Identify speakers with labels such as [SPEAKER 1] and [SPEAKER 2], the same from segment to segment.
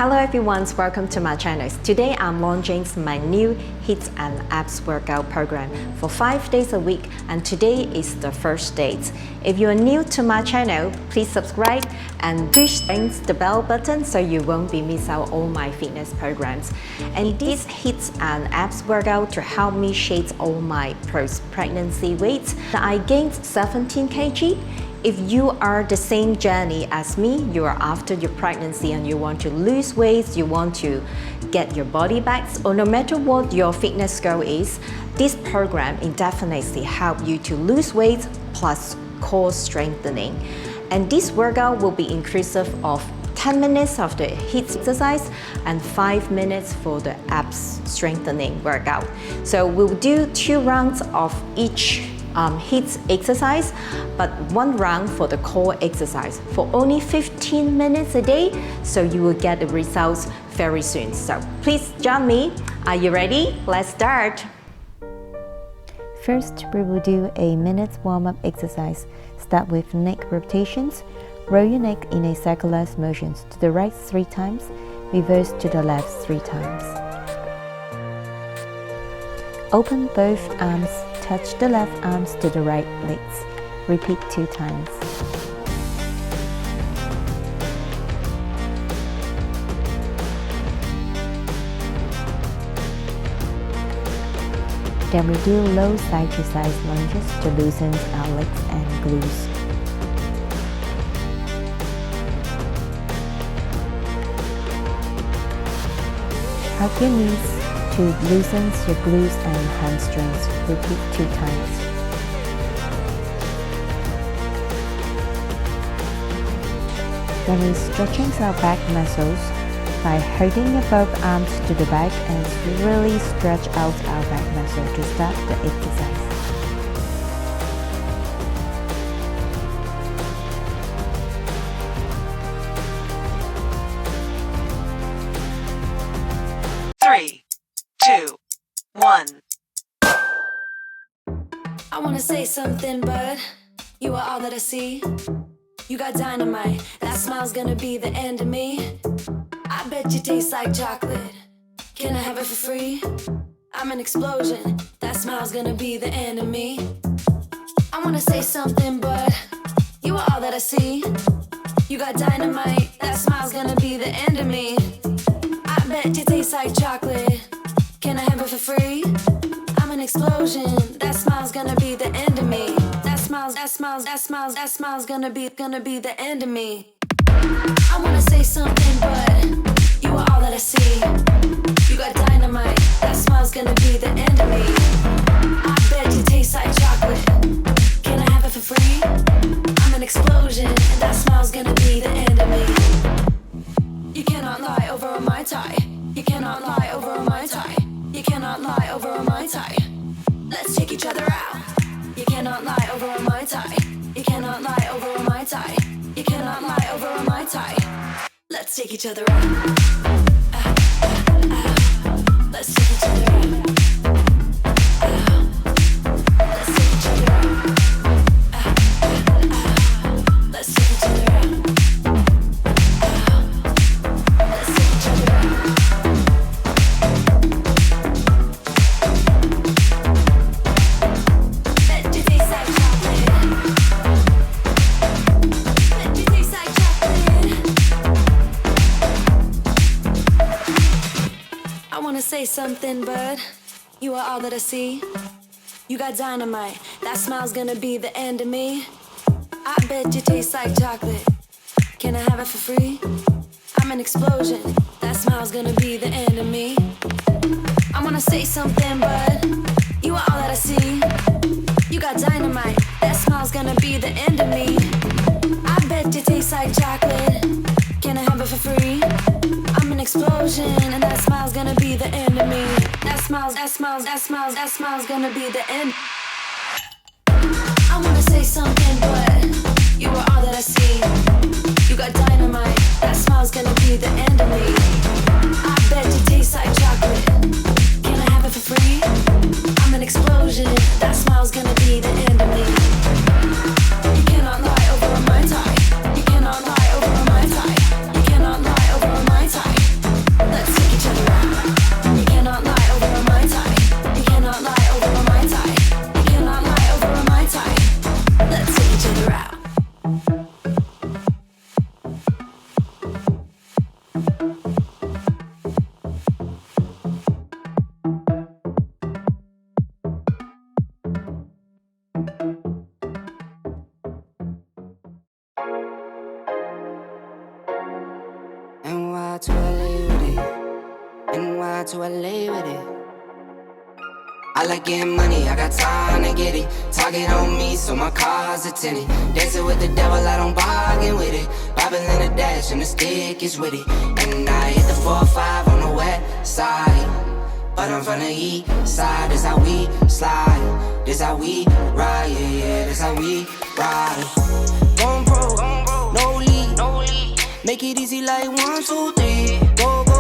[SPEAKER 1] Hello everyone, welcome to my channel. Today I'm launching my new HIIT and abs workout program for 5 days a week, and today is the first day. If you are new to my channel, please subscribe and push the bell button so you won't be miss out all my fitness programs. And this HIIT and abs workout to help me shed all my post-pregnancy weight. I gained 17 kg. If you are the same journey as me, you are after your pregnancy and you want to lose weight, you want to get your body back, or no matter what your fitness goal is, this program will definitely help you to lose weight plus core strengthening. And this workout will be inclusive of 10 minutes of the HIIT exercise and 5 minutes for the abs strengthening workout. So we'll do 2 rounds of each HIIT exercise, but 1 round for the core exercise for only 15 minutes a day, so you will get the results very soon. So please join me. Are you ready? Let's start. First, we will do a minute warm-up exercise. Start with neck rotations. Roll your neck in a circular motion to the right 3 times, reverse to the left 3 times. Open both arms, touch the left arms to the right legs. Repeat 2 times. Then we do low side-to-side lunges to loosen our legs and glutes. Hug your knees to loosen your glutes and hamstrings. Repeat 2 times. Then we stretching our back muscles by holding your both arms to the back and really stretch out our back muscle to start the exercise.
[SPEAKER 2] I wanna say something, but you are all that I see. You got dynamite, that smile's gonna be the end of me. I bet you taste like chocolate. Can I have it for free? I'm an explosion, that smile's gonna be the end of me. I wanna say something, but you are all that I see. You got dynamite, that smile's gonna be the end of me. I bet you taste like chocolate. Can I have it for free? I'm an explosion, that smile's gonna be the end of me. That smile's gonna be the end of me. I wanna say something, but you are all that I see. You got dynamite, that smile's gonna be the end of me. I bet you taste like chocolate. Can I have it for free? I'm an explosion, and that smile's gonna be the end of me. You cannot lie over a Mai Tai. You cannot lie over a Mai Tai. You cannot lie over a Mai Tai. Let's take each other out. You cannot lie over a Mai Tai. You cannot lie over a Mai Tai. You cannot lie over a Mai Tai. Let's take each other out. Let's take each other out. Let's take each other out. Let's take each other out. Let's take each other out. Say something, but you are all that I see. You got dynamite, that smile's gonna be the end of me. I bet you taste like chocolate. Can I have it for free? I'm an explosion, that smile's gonna be the end of me. I wanna say something, but you are all that I see. You got dynamite, that smile's gonna be the end of me. I bet you taste like chocolate. Can I have it for free? I'm an explosion, and that smile's gonna be the end of me. That smile's gonna be the end. I wanna say something, but you are all that I see. You got dynamite, that smile's gonna be the end of me. I bet you taste like chocolate. Can I have it for free? I'm an explosion, that smile's gonna be the end of me. You cannot lie over a Mai Tai. You cannot lie over a Mai Tai. You cannot lie over a Mai Tai.
[SPEAKER 3] to LA with it. I like getting money, I got time to get it. Target on me, so my car's a tinted. Dancing with the devil, I don't bargain with it. Bobbing in the dash, and the stick is with it. And I hit the 4-5 on the west side, but I'm from the east side. This how we slide, this how we ride, yeah, yeah, this how we ride. Going pro, no lead. Make it easy like 1, 2, 3. Go, go,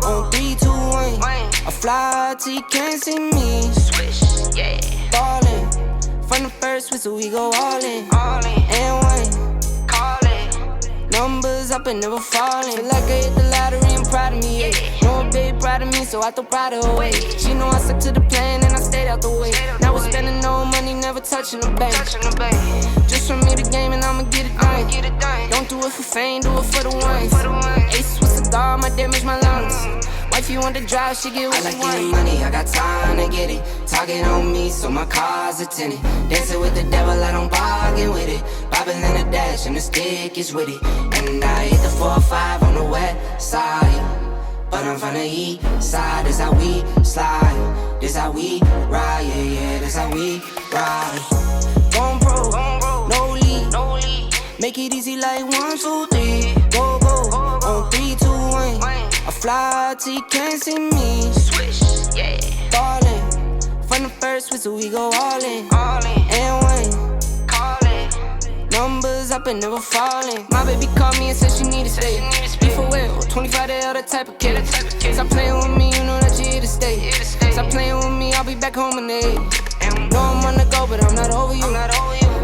[SPEAKER 3] on 3, 2, 1. I fly till you can't see me. Swish, yeah. Ballin', from the first whistle we go all in. And one, call it. Numbers up and never falling. Feel like I hit the lottery, I'm proud of me, yeah. Know a babe proud of me, so I throw pride away. She know I stuck to the plan and I stayed out the way. Now we're spending no money, never touching the bank. Just from me the game and I'ma get it done. Don't do it for fame, do it for the ones. Ace with cigar, might damage my lungs. Wife, you want to drive, she get what she want. I like getting money, I got time to get it. Target on me, so my car's a tinted. Dancing with the devil, I don't bargain with it. Bobbing in the dash, and the stick is with it. And I hit the 4-5 on the west side, but I'm from the east side. This how we slide, this how we ride, yeah, yeah, this how we ride. Going pro, no lead. Make it easy like 1, 2, 3. Go, go, on 3, 2, 1. I fly till you can't see me. Swish, yeah. Ballin', from the first whistle we go all in. And one, call it. Numbers up and never falling. My baby called me and said she need to stay. Be for real, 25 they other type of kid. Stop playing with me, you know that you here to stay. Stop playing with me, I'll be back home in 8. Know I'm on the go, but I'm not over you.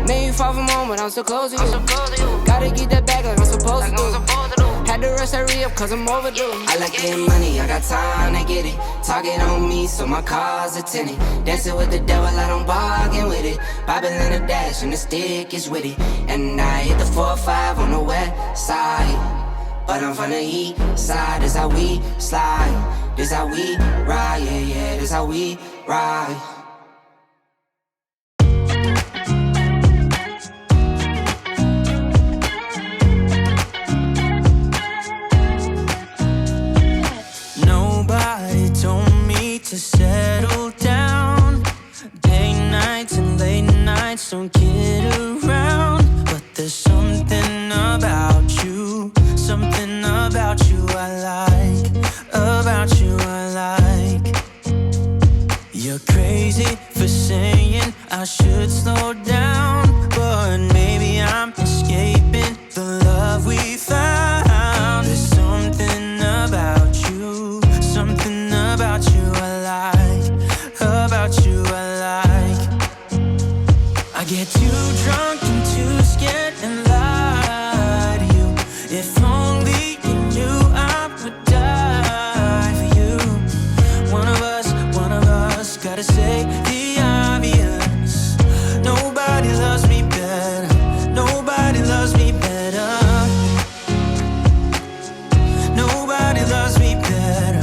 [SPEAKER 3] Made you fall from home, but I'm so close to you. Gotta get that back like I'm supposed to do. Had to rush hurry up cause I'm overdue. I like getting money, I got time to get it. Target on me, so my car's a tinted. Dancing with the devil, I don't bargain with it. Bobbing in the dash, and the stick is with it. And I hit the 4-5 on the west side, but I'm from the east side. This how we slide, this how we ride, yeah, yeah, this how we ride.
[SPEAKER 4] Nobody told me to settle down. Day nights and late nights, don't kid around. But there's something about you I like. About you I like. You're crazy for saying I should slow down, but maybe I'm escaping the love we found. There's something about you I like. About you I like. I get too drunk and too scared and lie to you. If only you knew I would die for you. One of us gotta say the obvious. Nobody loves me better. Nobody loves me better. Nobody loves me better.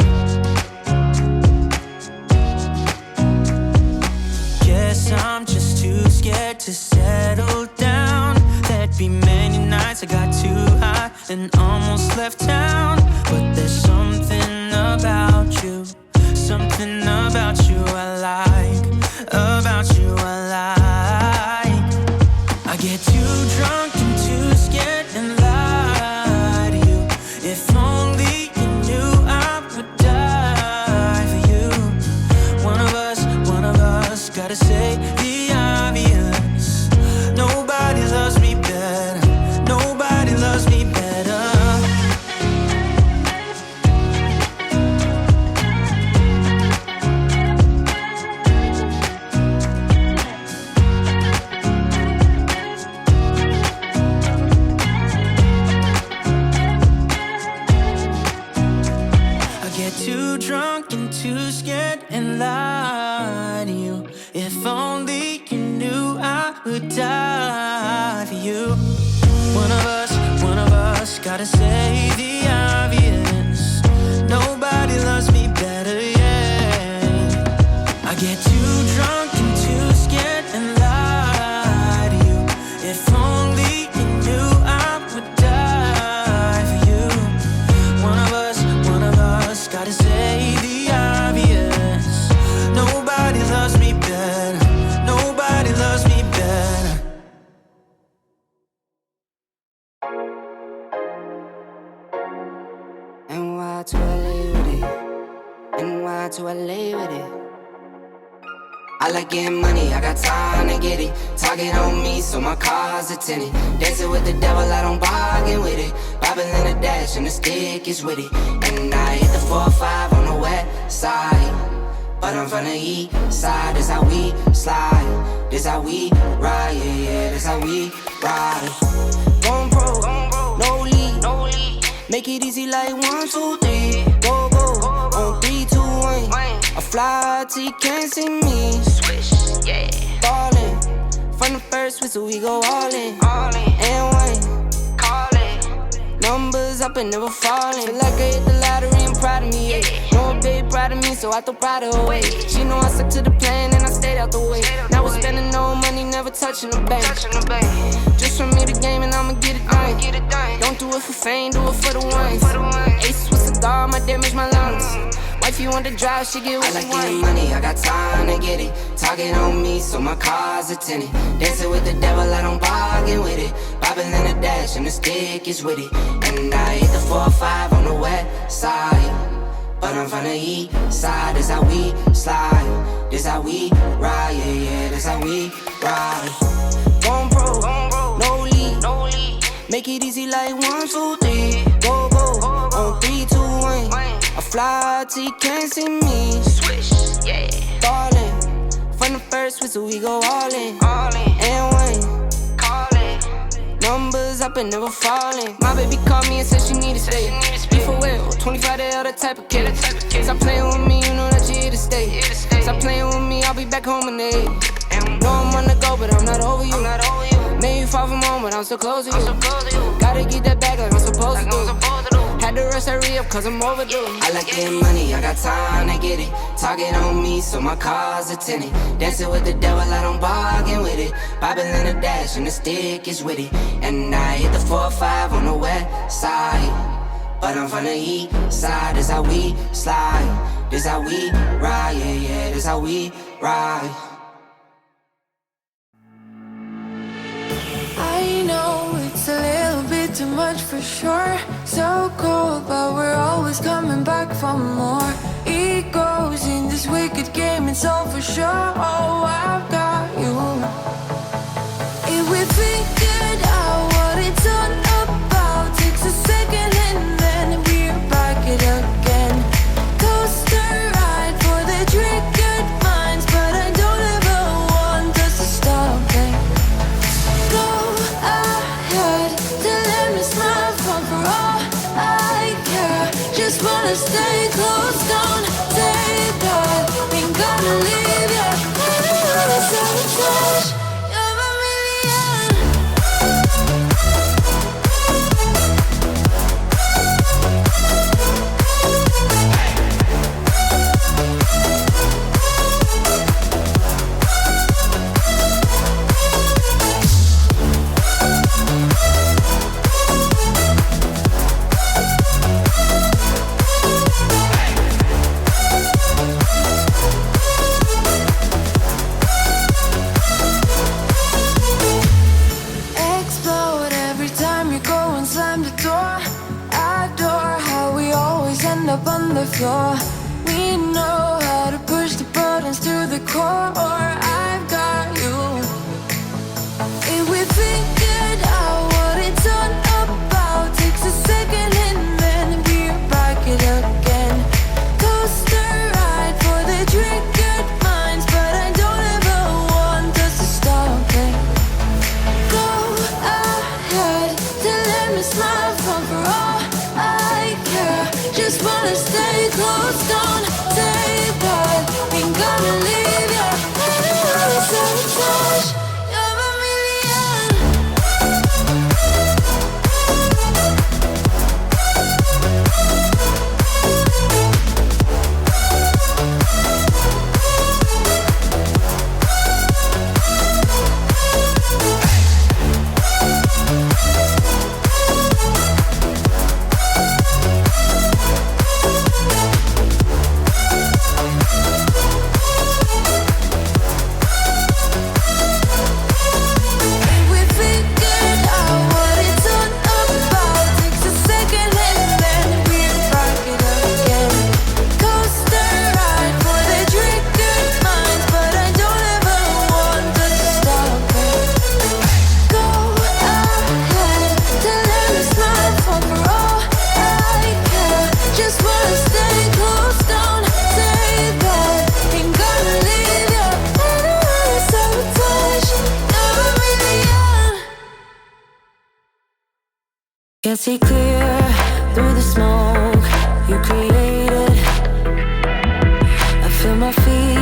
[SPEAKER 4] Guess I'm just too scared to settle down. There'd be many nights I got too high and almost left town. But there's something about you I like. About you I like. I get too drunk and too scared and lie to you. If only you knew I would die for you. One of us gotta say the obvious. Nobody loves me better. Nobody loves me better. Too drunk and too scared and lie to you. If only you knew I would die for you. One of us gotta say the obvious. Nobody loves me better, yeah. I get too drunk and too scared and lie to you. If only you knew I would die for you. One of us gotta say the obvious.
[SPEAKER 3] to LA with it. I like getting money, I got time to get it. Target on me, so my car's a tenant. Dancing with the devil, I don't bargain with it. Bobbing in the dash, and the stick is with it. And I hit the 4-5 on the west side. But I'm from the east side, this how we slide. This how we ride, yeah, yeah, this how we ride. Going pro, no lead. Make it easy like 1, 2, 3. Go, on 3, 2, 1. I fly till you can't see me. Swish, yeah. Ballin', from the first whistle we go all in. And one, call it. Numbers up and never falling. Feel like I hit the lottery and proud of me, yeah. Know a babe proud of me, so I throw pride away. She know I stuck to the plan and I stayed out the way. Now we're spending no money, never touching the bank. Just from me the game and I'ma get it done. Don't do it for fame, do it for the ones. Ace with cigar, my damage my lungs. Wifey want to drive, she get what she want. I like getting money, I got time to get it. Target on me, so my car's a tenant. Dancing with the devil, I don't bargain with it. Bobbing in the dash, and the stick is with it. And I hit the 4-5 on the west side. But I'm from the east side, this how we slide. This how we ride, yeah, yeah, this how we ride. Going pro, no lead. Make it easy like 1, 2, 3. Go, on 3, 2, 1. I fly till you can't see me. Swish, yeah. Ballin', from the first whistle we go all in. And one, call it. Numbers up and never falling. My baby called me and said she need to stay. Be for real, 25 the other type of kid. Stop playing with me, you know that you here to stay. Stop playing with me, I'll be back home in 8. Know I'm on the go, but I'm not over you. Made you far from home, but I'm so close to you. Gotta get that back like I'm supposed to do. Had to rush hurry up cause I'm overdue. I like getting money, I got time to get it. Target on me, so my car's a tenant. Dancing with the devil, I don't bargain with it. Bobbing in the dash, and the stick is with it. And I hit the 4-5 on the west side. But I'm from the east side, this how we slide. This how we ride, yeah, yeah, this how we ride.
[SPEAKER 5] I know it's a little bit too much for sure. So cold, but we're always coming back for more. Egos in this wicked game, it's all for sure. Oh, I've got you. If we figured out what it's all about, takes a second and then we're back it again. Coaster ride for the triggered minds, but I don't ever want us to stop it. Go ahead, to let me smile from for all I care. Just wanna stay close, don't take that. Ain't gonna leave ya. Sabotage, you're a million. Explode every time you go and slam the door. Adore how we always end up on the floor. We know how to push the buttons to the core. I've got you. If we figured out what it's all about, takes a second and then we're back it again. Coaster ride for the triggered minds, but I don't ever want us to stop it. Go ahead, to let me smile from for all I care. Just wanna stay close, don't take that. Ain't gonna leave ya.
[SPEAKER 2] Can't see clear through the smoke you created. I feel my feet